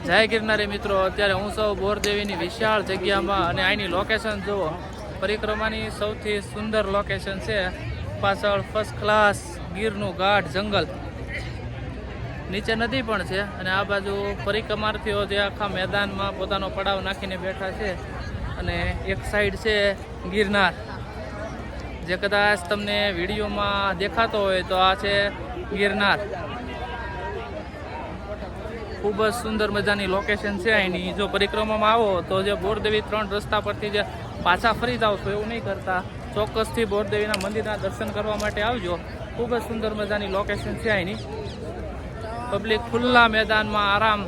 જય ગિરનારી મિત્રો, અત્યારે હું સૌ બોરદેવીની વિશાળ જગ્યામાં અને અહીંની લોકેશન જુઓ. પરિક્રમાની સૌથી સુંદર લોકેશન છે. પાછળ ફર્સ્ટ ક્લાસ ગીરનું ગાઢ જંગલ, નીચે નદી પણ છે અને આ બાજુ પરિક્રમાર્થીઓ જે આખા મેદાનમાં પોતાનો પડાવ નાખીને બેઠા છે. અને એક સાઈડ છે ગિરનાર, જે કદાચ તમને વિડીયોમાં દેખાતો હોય તો આ છે ગિરનાર. ખૂબ જ સુંદર મજાની લોકેશન છે અહીંની. જો પરિક્રમામાં આવો તો જે બોરદેવી 3 રસ્તા પરથી જે પાછા ફરી જાવ છો એવું નહીં કરતા, ચોક્કસથી બોરદેવીના મંદિરના દર્શન કરવા માટે આવજો. ખૂબ જ સુંદર મજાની લોકેશન છે અહીંની. પબ્લિક ખુલ્લા મેદાનમાં આરામ.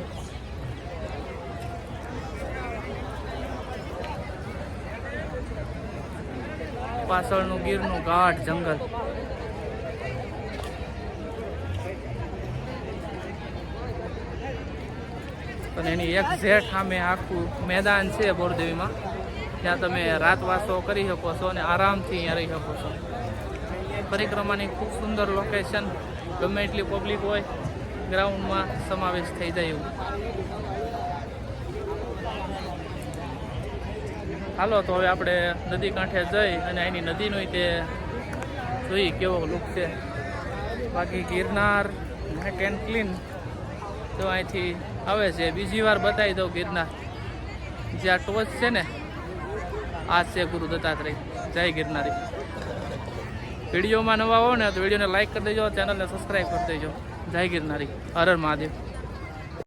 પાછળનું ગીરનું ગાઢ જંગલ. અને એની એક્ઝેક્ટ સામે આખું મેદાન છે બોરદેવીમાં, ત્યાં તમે રાતવાસો કરી શકો છો અને આરામથી અહીંયા રહી શકો છો. પરિક્રમાની ખૂબ સુંદર લોકેશન. ગમે એટલી પબ્લિક હોય, ગ્રાઉન્ડમાં સમાવેશ થઈ જાય એવું. હાલો તો હવે આપણે નદી કાંઠે જઈ અને અહીંની નદીનું તે જોઈ કેવો લુક છે. બાકી ગિરનાર નેટ એન્ડ ક્લીન તો અહીંથી આવે છે. બીજી વાર બતાવી દઉં ગિરનાર, જે આ ટોચ છે ને આ છે ગુરુ દત્તાત્રેય. જય ગિરનારી. વિડીયોમાં નવા હો ને તો વિડીયોને લાઈક કરી દેજો, ચેનલને સબસ્ક્રાઈબ કરી દેજો. જય ગિરનારી. હર હર મહાદેવ.